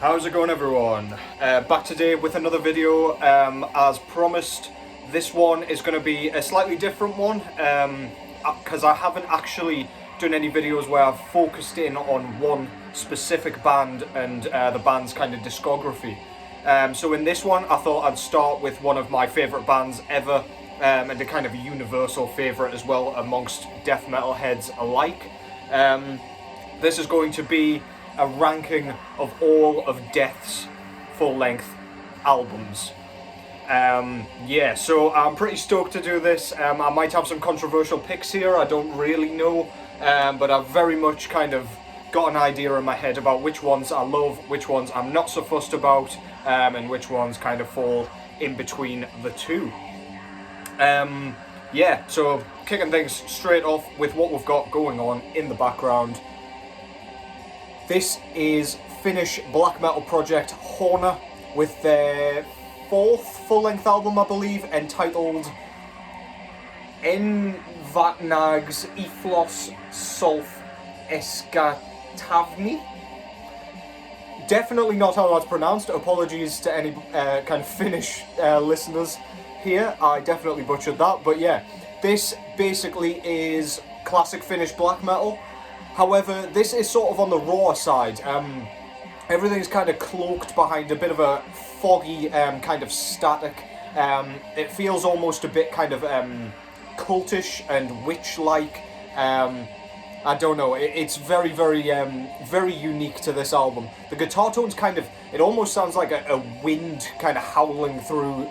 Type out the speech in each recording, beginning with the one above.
How's it going, everyone? Back today with another video. As promised, this one is going to be a slightly different one because I haven't actually done any videos where I've focused in on one specific band and the band's kind of discography. So in this one, I thought I'd start with one of my favourite bands ever, and a kind of a universal favourite as well amongst death metal heads alike. This is going to be a ranking of all of Death's full-length albums. So I'm pretty stoked to do this. I might have some controversial picks here, I don't really know, but I've very much kind of got an idea in my head about which ones I love, which ones I'm not so fussed about, and which ones kind of fall in between the two. So kicking things straight off with what we've got going on in the background. This is Finnish black metal project Horna with their fourth full-length album, I believe, entitled Envatnags Iflos Solf Eskatavni. Definitely not how that's pronounced. Apologies to any kind of Finnish listeners here. I definitely butchered that. But yeah, this basically is classic Finnish black metal. However, this is sort of on the raw side. Everything's kind of cloaked behind a bit of a foggy kind of static. It feels almost a bit kind of cultish and witch-like. I don't know, it's very, very unique to this album. The guitar tone's kind of, it almost sounds like a wind kind of howling through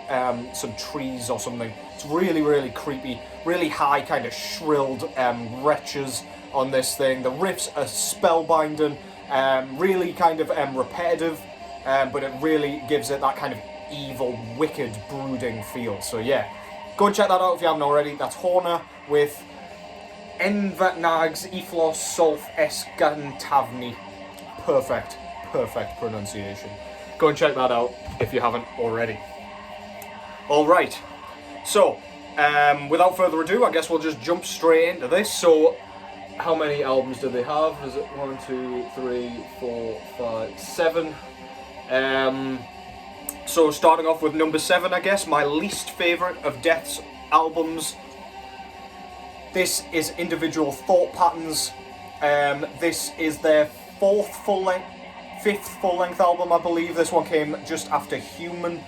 some trees or something. It's really, really creepy, really high kind of shrilled retches on this thing. The riffs are spellbinding, really kind of repetitive, but it really gives it that kind of evil, wicked, brooding feel. So yeah, go and check that out if you haven't already. That's Horna with Envatnags Iflos Solf Eskatavni. Perfect pronunciation. Go and check that out if you haven't already. Alright, so without further ado, I guess we'll just jump straight into this. So how many albums do they have? Is it 1, 2, 3, 4, 5, 7? So starting off with number 7, I guess, my least favourite of Death's albums. This is Individual Thought Patterns. This is their fifth full-length album, I believe. This one came just after Human.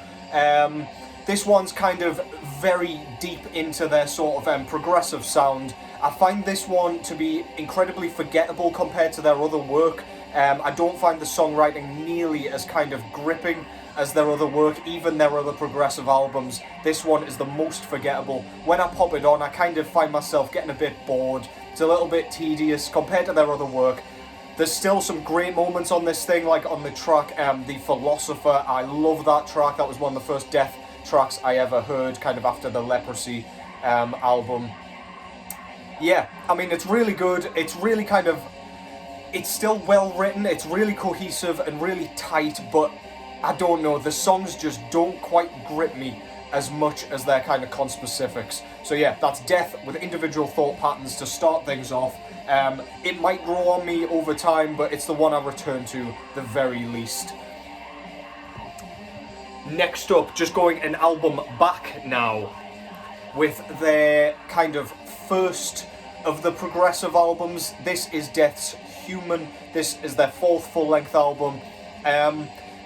This one's kind of very deep into their sort of progressive sound. I find this one to be incredibly forgettable compared to their other work. I don't find the songwriting nearly as kind of gripping as their other work, even their other progressive albums. This one is the most forgettable. When I pop it on, I kind of find myself getting a bit bored. It's a little bit tedious compared to their other work. There's still some great moments on this thing, like on the track The Philosopher. I love that track. That was one of the first Death tracks I ever heard, kind of after the Leprosy album. Yeah, I mean, it's really good. It's really kind of, it's still well written. It's really cohesive and really tight, but I don't know, the songs just don't quite grip me as much as their kind of conspecifics. So yeah, that's Death with Individual Thought Patterns to start things off. It might grow on me over time, but it's the one I return to the very least. Next up, just going an album back now, with their kind of first of the progressive albums. This is Death's Human. This is their fourth full-length album.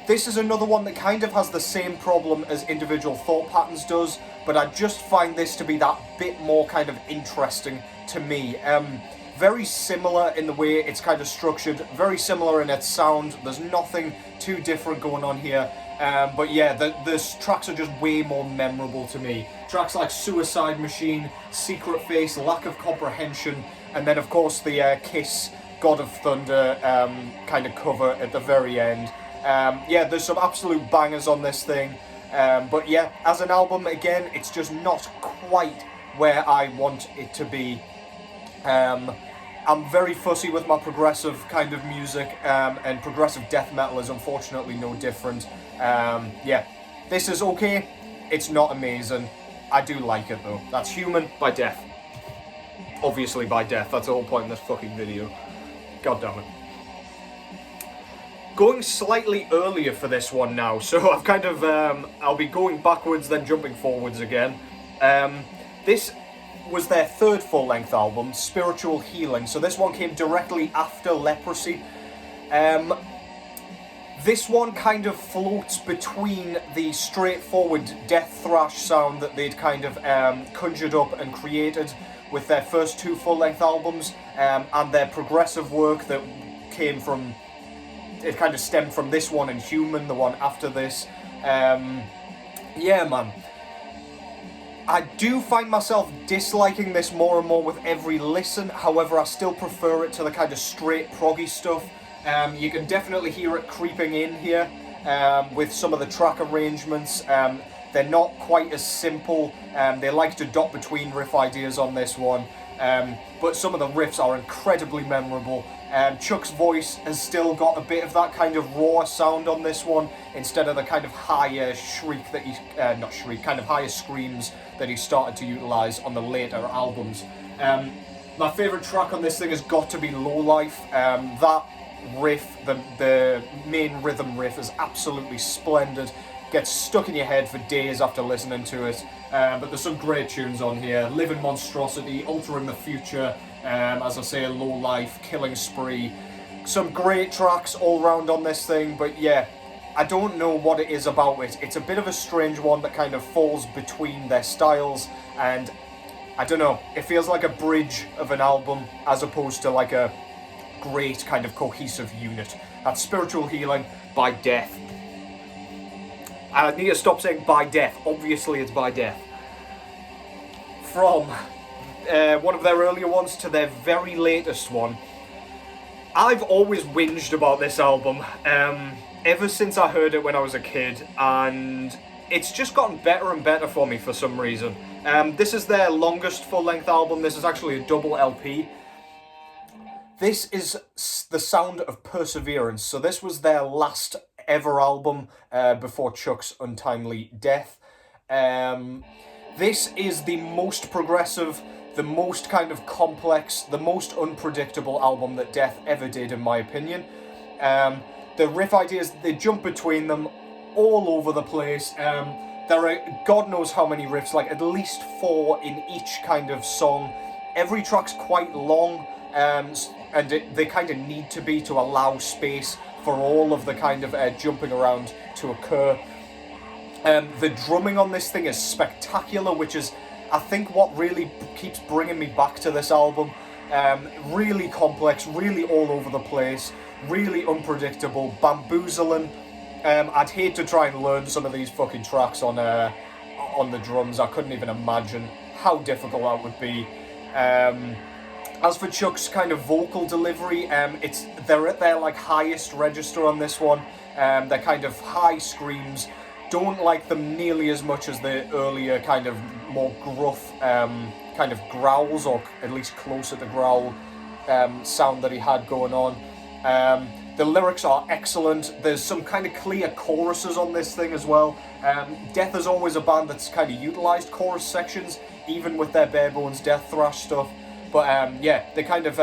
This is another one that kind of has the same problem as Individual Thought Patterns does, but I just find this to be that bit more kind of interesting to me. Very similar in the way it's kind of structured, very similar in its sound. There's nothing too different going on here. But yeah, the tracks are just way more memorable to me. Tracks like Suicide Machine, Secret Face, Lack of Comprehension, and then of course the Kiss, God of Thunder kind of cover at the very end. Yeah, there's some absolute bangers on this thing. But yeah, as an album, again, it's just not quite where I want it to be. I'm very fussy with my progressive kind of music, and progressive death metal is unfortunately no different. Yeah, this is okay, it's not amazing. I do like it though. That's Human by Death. Obviously by Death, that's the whole point in this fucking video. God damn it. Going slightly earlier for this one now, so I've kind of, I'll be going backwards then jumping forwards again. This was their third full-length album, Spiritual Healing, so this one came directly after Leprosy. This one kind of floats between the straightforward death thrash sound that they'd kind of conjured up and created with their first two full-length albums, and their progressive work that came from, it kind of stemmed from this one and Human, the one after this. Yeah, man. I do find myself disliking this more and more with every listen, however I still prefer it to the kind of straight proggy stuff. You can definitely hear it creeping in here with some of the track arrangements. They're not quite as simple. They like to dot between riff ideas on this one, but some of the riffs are incredibly memorable. Chuck's voice has still got a bit of that kind of raw sound on this one, instead of the kind of higher shriek that he, not shriek, kind of higher screams that he started to utilise on the later albums. My favourite track on this thing has got to be Low Life. That riff, the main rhythm riff, is absolutely splendid. Gets stuck in your head for days after listening to it. But there's some great tunes on here. Living Monstrosity, Altering the Future, as I say, Low Life, Killing Spree. Some great tracks all round on this thing, but yeah, I don't know what it is about it. It's a bit of a strange one that kind of falls between their styles, and I don't know, it feels like a bridge of an album as opposed to like a great kind of cohesive unit. That's Spiritual Healing by Death. I need to stop saying by Death. Obviously it's by Death. From one of their earlier ones to their very latest one, I've always whinged about this album ever since I heard it when I was a kid, and it's just gotten better and better for me for some reason. This is their longest full-length album. This is actually a double LP. This is the sound of Perseverance. So this was their last ever album before Chuck's untimely death. This is the most progressive, the most kind of complex, the most unpredictable album that Death ever did, in my opinion. The riff ideas, they jump between them all over the place. There are God knows how many riffs, like at least 4 in each kind of song. Every track's quite long, and they kind of need to be to allow space for all of the kind of jumping around to occur. The drumming on this thing is spectacular, which is, I think, what really keeps bringing me back to this album. Really complex, really all over the place, really unpredictable, bamboozling. I'd hate to try and learn some of these fucking tracks on the drums. I couldn't even imagine how difficult that would be. As for Chuck's kind of vocal delivery, they're at their like highest register on this one. They're kind of high screams. Don't like them nearly as much as the earlier kind of more gruff kind of growls, or at least closer to growl sound that he had going on. The lyrics are excellent. There's some kind of clear choruses on this thing as well. Death is always a band that's kind of utilised chorus sections, even with their bare bones death thrash stuff. But yeah, they kind of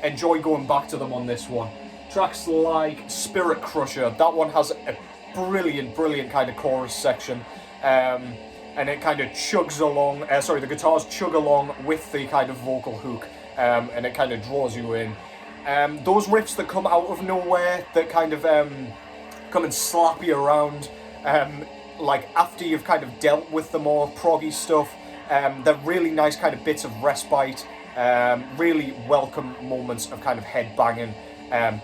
enjoy going back to them on this one. Tracks like Spirit Crusher, that one has a brilliant kind of chorus section. And it kind of chugs along, the guitars chug along with the kind of vocal hook, and it kind of draws you in. Those riffs that come out of nowhere, that kind of come and slap you around, like after you've kind of dealt with the more proggy stuff, they're really nice kind of bits of respite, really welcome moments of kind of head banging,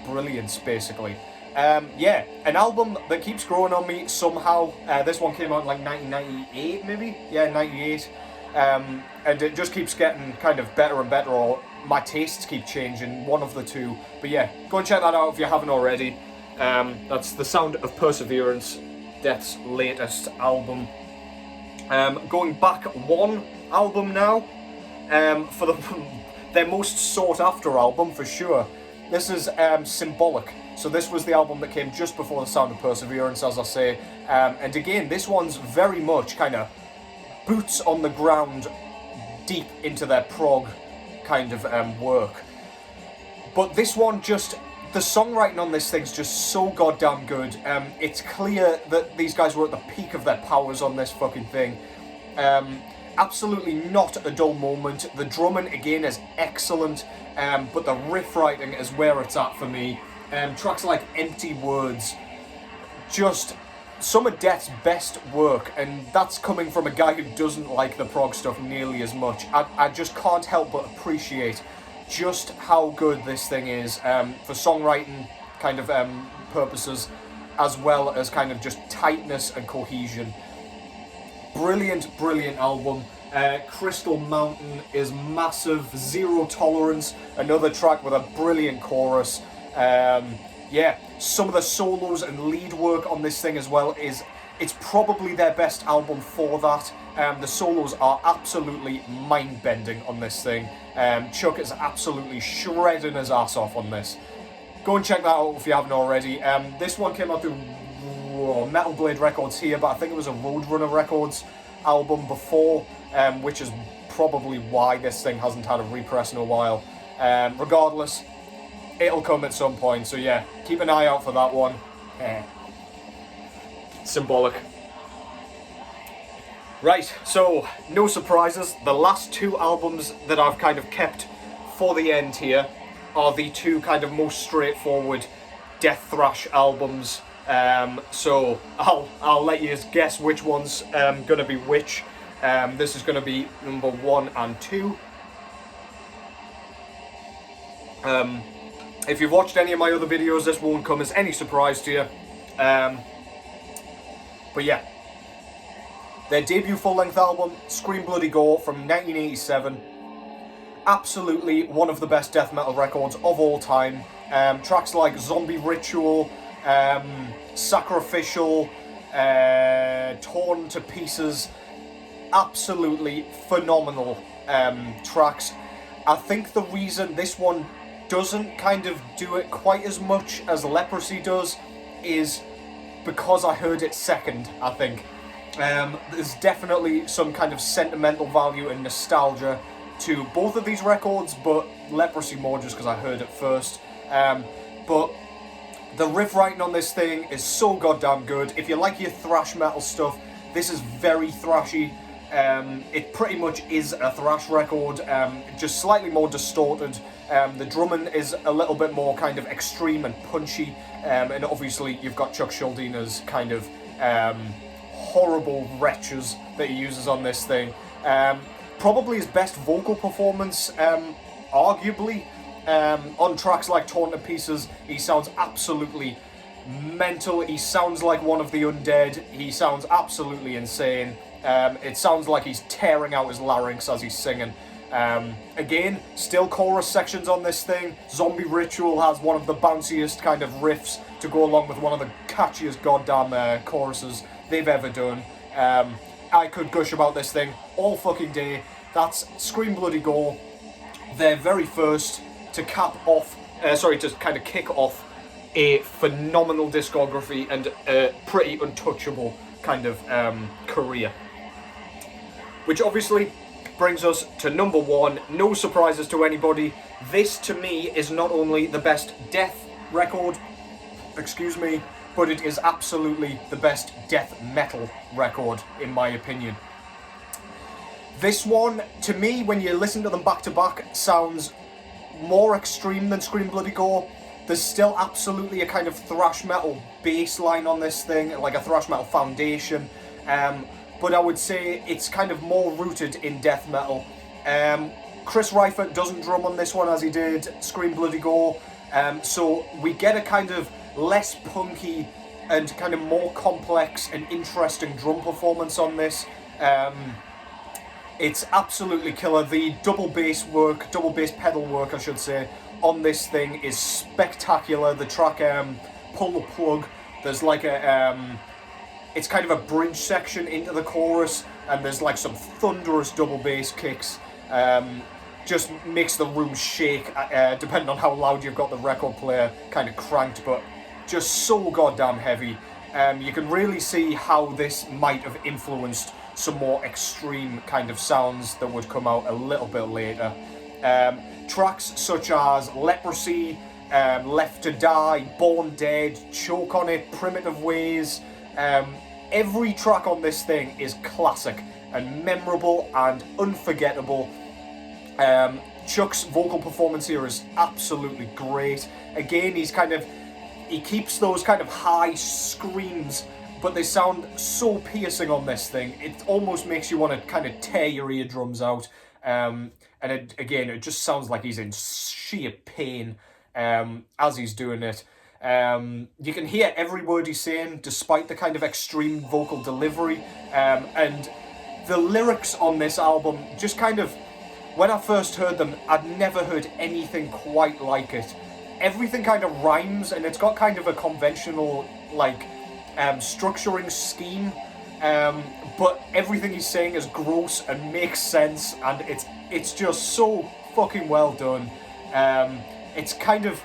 brilliance basically. Yeah, an album that keeps growing on me somehow. This one came out in like 1998 maybe? Yeah, 98. And it just keeps getting kind of better and better, or my tastes keep changing, one of the two. But yeah, go and check that out if you haven't already. That's The Sound of Perseverance, Death's latest album. Going back one album now, for their most sought after album for sure. This is Symbolic. So this was the album that came just before The Sound of Perseverance, as I say. And again, this one's very much kind of boots on the ground, deep into their prog kind of work. But this one just the songwriting on this thing's just so goddamn good. It's clear that these guys were at the peak of their powers on this fucking thing. Absolutely not a dull moment. The drumming, again, is excellent, but the riff writing is where it's at for me. Tracks like Empty Words, just some of Death's best work, and that's coming from a guy who doesn't like the prog stuff nearly as much. I just can't help but appreciate just how good this thing is for songwriting kind of purposes, as well as kind of just tightness and cohesion. Brilliant, brilliant album. Crystal Mountain is massive. Zero Tolerance, another track with a brilliant chorus. Yeah, some of the solos and lead work on this thing as well it's probably their best album for that. The solos are absolutely mind-bending on this thing. Chuck is absolutely shredding his ass off on this. Go and check that out if you haven't already. This one came out through Metal Blade Records here, but I think it was a Roadrunner Records album before, which is probably why this thing hasn't had a repress in a while. Regardless, it'll come at some point, so yeah, keep an eye out for that one. Symbolic. Right, so no surprises. The last two albums that I've kind of kept for the end here are the two kind of most straightforward death thrash albums. So I'll let you guess which one's gonna be which. This is gonna be number 1 and 2. If you've watched any of my other videos, this won't come as any surprise to you. But yeah, their debut full-length album, Scream Bloody Gore, from 1987. Absolutely one of the best death metal records of all time. Tracks like Zombie Ritual, Sacrificial, Torn to Pieces, absolutely phenomenal tracks. I think the reason this one doesn't kind of do it quite as much as Leprosy does is because I heard it second, I think. There's definitely some kind of sentimental value and nostalgia to both of these records, but Leprosy more just because I heard it first. But the riff writing on this thing is so goddamn good. If you like your thrash metal stuff, this is very thrashy. It pretty much is a thrash record, just slightly more distorted. The drumming is a little bit more kind of extreme and punchy, and obviously you've got Chuck Schuldiner's kind of horrible wretches that he uses on this thing. Probably his best vocal performance, arguably. On tracks like Torn to Pieces, he sounds absolutely mental. He sounds like one of the undead. He sounds absolutely insane. It sounds like he's tearing out his larynx as he's singing. Again, still chorus sections on this thing. Zombie Ritual has one of the bounciest kind of riffs to go along with one of the catchiest goddamn choruses they've ever done. I could gush about this thing all fucking day. That's Scream Bloody Gore, their very first to kind of kick off a phenomenal discography and a pretty untouchable kind of career. Which obviously brings us to number 1. No surprises to anybody. This, to me, is not only the best death record, but it is absolutely the best death metal record, in my opinion. This one, to me, when you listen to them back to back, sounds more extreme than Scream Bloody Gore. There's still absolutely a kind of thrash metal bass line on this thing, like a thrash metal foundation. But I would say it's kind of more rooted in death metal. Chris Reifert doesn't drum on this one as he did Scream Bloody Gore, so we get a kind of less punky and kind of more complex and interesting drum performance on this. It's absolutely killer. The double bass pedal work, I should say, on this thing is spectacular. The track Pull the Plug, there's like it's kind of a bridge section into the chorus, and there's like some thunderous double bass kicks. Just makes the room shake, depending on how loud you've got the record player kind of cranked, but just so goddamn heavy. You can really see how this might have influenced some more extreme kind of sounds that would come out a little bit later. Tracks such as Leprosy, Left to Die, Born Dead, Choke on It, Primitive Ways. Every track on this thing is classic and memorable and unforgettable. Chuck's vocal performance here is absolutely great. Again, he keeps those kind of high screams, but they sound so piercing on this thing. It almost makes you want to kind of tear your eardrums out. And it just sounds like he's in sheer pain as he's doing it. You can hear every word he's saying, despite the kind of extreme vocal delivery. And the lyrics on this album just kind of, when I first heard them, I'd never heard anything quite like it. Everything kind of rhymes, and it's got kind of a conventional, structuring scheme. But everything he's saying is gross and makes sense, and it's just so fucking well done. It's kind of,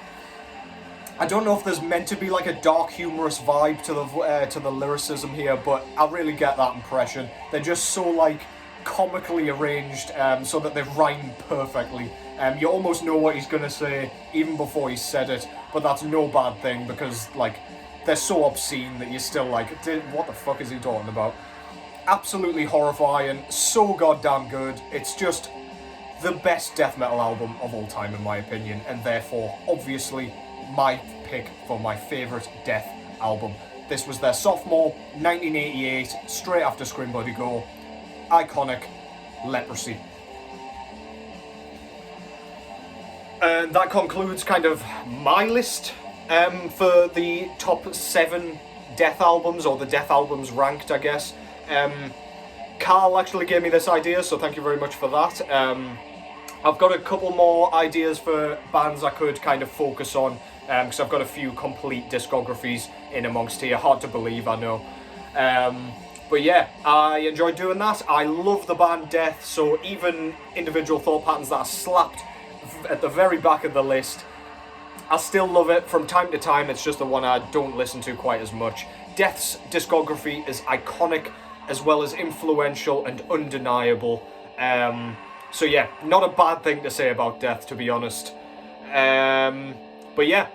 I don't know if there's meant to be like a dark, humorous vibe to the lyricism here, but I really get that impression. They're just so comically arranged, so that they rhyme perfectly. You almost know what he's gonna say even before he said it, but that's no bad thing because they're so obscene that you're still like, what the fuck is he talking about? Absolutely horrifying, so goddamn good. It's just the best death metal album of all time in my opinion, and therefore obviously my pick for my favourite death album. This was their sophomore, 1988, straight after Scream Bloody Gore. Iconic, Leprosy. And that concludes kind of my list for the top 7 death albums, or the death albums ranked, I guess. Carl actually gave me this idea, so thank you very much for that. I've got a couple more ideas for bands I could kind of focus on, because I've got a few complete discographies in amongst here. Hard to believe, I know. But yeah, I enjoyed doing that. I love the band Death, so even individual thought patterns that are slapped at the very back of the list, I still love it. From time to time, it's just the one I don't listen to quite as much. Death's discography is iconic, as well as influential and undeniable. So yeah, not a bad thing to say about Death, to be honest. But yeah,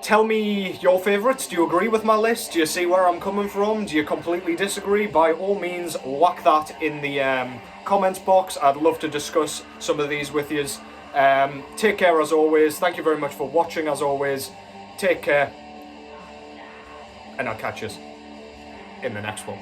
tell me your favourites. Do you agree with my list? Do you see where I'm coming from? Do you completely disagree? By all means, whack that in the comments box. I'd love to discuss some of these with you. Take care as always. Thank you very much for watching as always. Take care. And I'll catch you in the next one.